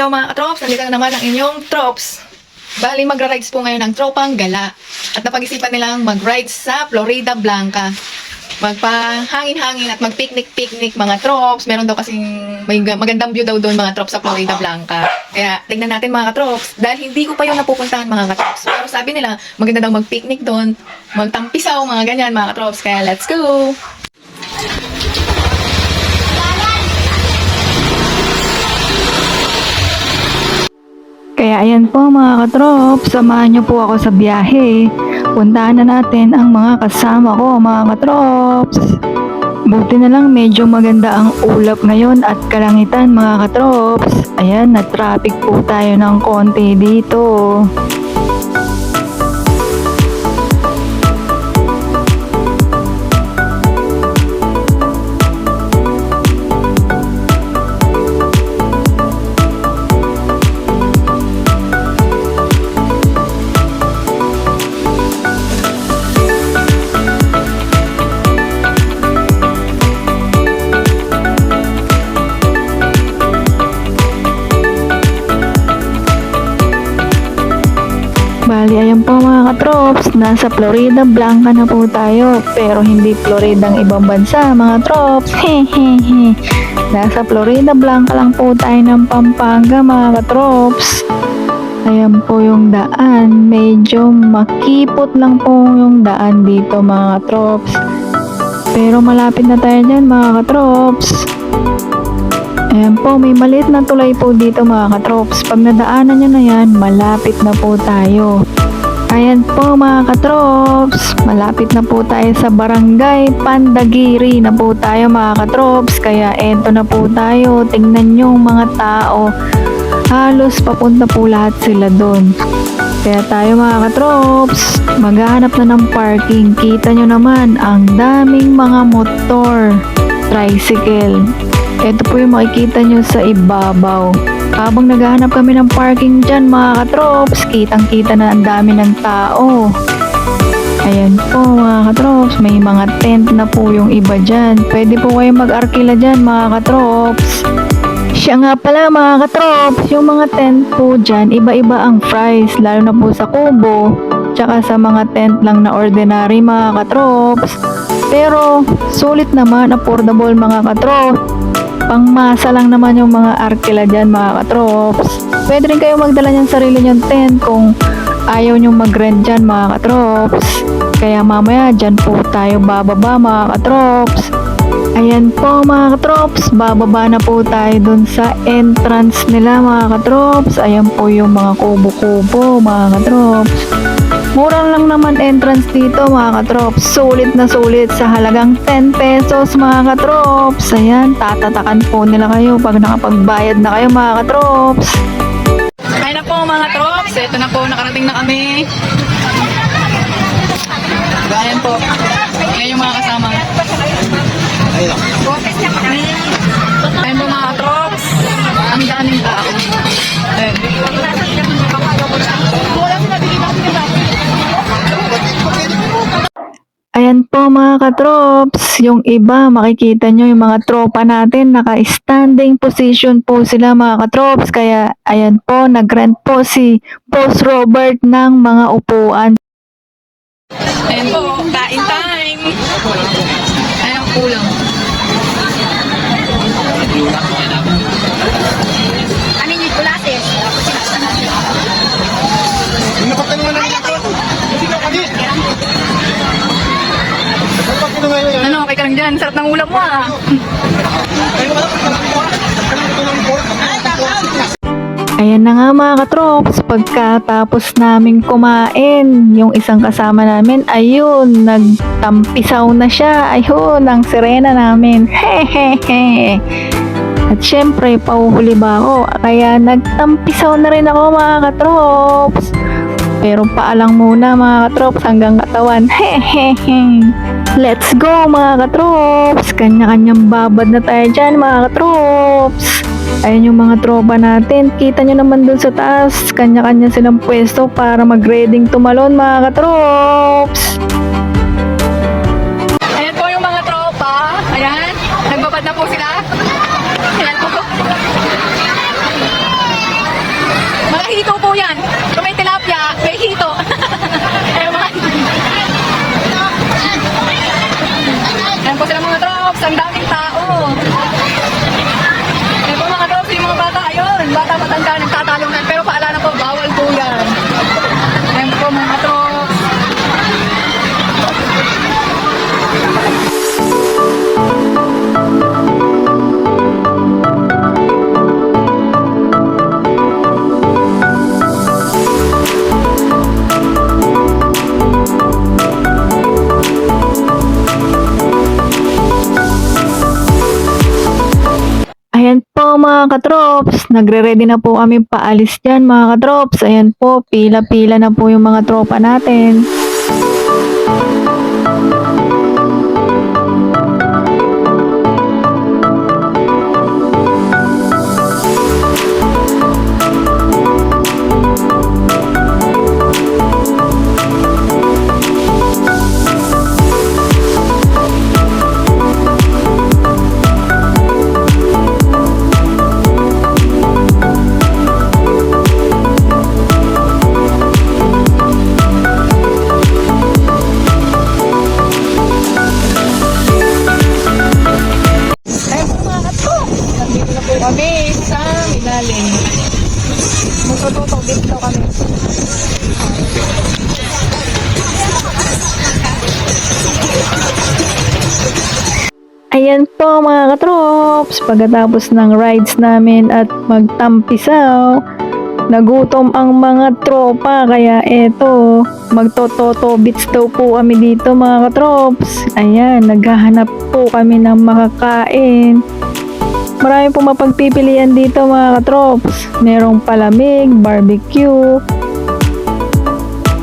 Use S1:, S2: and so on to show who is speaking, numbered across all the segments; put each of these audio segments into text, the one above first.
S1: Hello mga katrops, nandito na naman ang inyong trops. Bali magra-rides po ngayon ang tropang gala. At napag-isipan nilang mag-rides sa Florida Blanca. Magpahangin-hangin at mag-picnic-picnic mga trops. Meron daw kasing may magandang view daw doon mga trops sa Florida Blanca. Kaya tignan natin mga katrops. Dahil hindi ko pa yung napupuntahan mga katrops. Pero sabi nila maganda daw mag-picnic doon, magtampisaw mga ganyan mga katrops. Kaya let's go!
S2: Kaya ayan po mga katrop, samahan niyo po ako sa biyahe. Puntahan na natin ang mga kasama ko mga katrops. Buti na lang medyo maganda ang ulap ngayon at kalangitan mga katrops. Ayan, na-traffic po tayo ng konti dito. Bali, ayan po mga katrops, nasa Florida Blanca na po tayo. Pero hindi Florida ang ibang bansa mga trops. Hehehe. Nasa Florida Blanca lang po tayo ng Pampanga mga katrops. Ayan po yung daan. Medyo makipot lang po yung daan dito mga katrops. Pero malapit na tayo dyan mga katrops. Ayan po, may maliit na tulay po dito mga katrops. Pag nadaanan nyo na yan, malapit na po tayo. Ayan po mga katrops, malapit na po tayo sa Barangay Pandagiri na po tayo mga katrops. Kaya eto na po tayo, tingnan nyo mga tao. Halos papunta po lahat sila doon. Kaya tayo mga katrops, maghahanap na ng parking. Kita nyo naman, ang daming mga motor, tricycle. Ito po yung makikita nyo sa ibabaw. Habang naghahanap kami ng parking dyan mga katrops, kitang kita na ang dami ng tao. Ayan po mga katrops, may mga tent na po yung iba dyan. Pwede po kayo mag-arkila dyan mga katrops. Siya nga pala mga katrops, yung mga tent po dyan, iba-iba ang price. Lalo na po sa kubo, tsaka sa mga tent lang na ordinary mga katrops. Pero sulit naman, affordable mga katrops. Pangmasa lang naman yung mga arkila dyan mga katrops. Pwede rin kayo magdala niyang sarili niyong tent kung ayaw niyong mag-rent dyan mga katrops. Kaya mamaya dyan po tayo bababa mga katrops. Ayan po mga katrops, bababa na po tayo dun sa entrance nila mga katrops. Ayan po yung mga kubo-kubo mga katrops. Mura lang naman entrance dito mga katrops. Sulit na sulit sa halagang 10 pesos mga katrops. Ayan, tatatakan po nila kayo pag nakapagbayad na kayo mga katrops.
S1: Ayan na po mga katrops, ito na po, nakarating na kami. Ayan po, ayan yung mga kasama. Ayan po mga katrops, ang daming tao. Ayan.
S2: Ayan po mga katrops, yung iba makikita nyo yung mga tropa natin, naka-standing position po sila mga katrops. Kaya ayan po, nag-rent po si Boss Robert ng mga upuan.
S1: Ayan po, kain time. Ayan ang kulang.
S3: Ano yung kulates?
S1: Ano, okay ka lang dyan? Sarap ng ulam mo ah.
S2: Ayan na nga mga katrops, pagkatapos namin kumain, yung isang kasama namin, ayun, nagtampisaw na siya. Ayun, ang sirena namin. Hehehe. At syempre, pauhuli ba ako? Kaya nagtampisaw na rin ako mga katrops. Pero paalang muna mga katrops hanggang katawan. Hehehe. Let's go mga katrops. Kanya-kanyang babad na tayo dyan mga katrops. Ayan yung mga tropa natin. Kita nyo naman dun sa taas. Kanya-kanya silang pwesto para mag-reading tumalon mga katrops.
S1: Ayan po yung mga tropa. Ayan, nagbabad na po sila. Ayan po. ang daming tao. Eh po mga trops, yung mga bata, ayun, bata matanda nagtatalunan, pero paalala po, bawal po yan. Ayun po mga trops.
S2: Ayan po mga katrops, nagre-ready na po kami paalis dyan mga katrops. Ayan po, pila-pila na po yung mga tropa natin.
S1: Ayun po mga katrops, nandito na po kami sa ilalim. Magtututog dito kami.
S2: Ayan po mga katrops, pagkatapos ng rides namin at magtampisaw, nagutom ang mga tropa kaya eto, magtototo bits daw po kami dito mga katrops. Ayan, naghahanap po kami ng makakain. Marami po mapagpipilian dito mga katrops. Merong palamig, barbecue.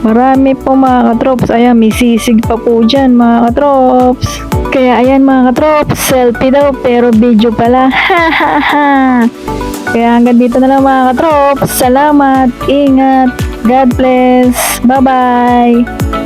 S2: Marami po mga katrops. Ayan, may sisig pa po dyan mga katrops. Kaya ayan mga katrops, selfie daw pero video pala. Ha ha ha. Kaya hanggang dito na lang mga katrops. Salamat, ingat, God bless, bye bye.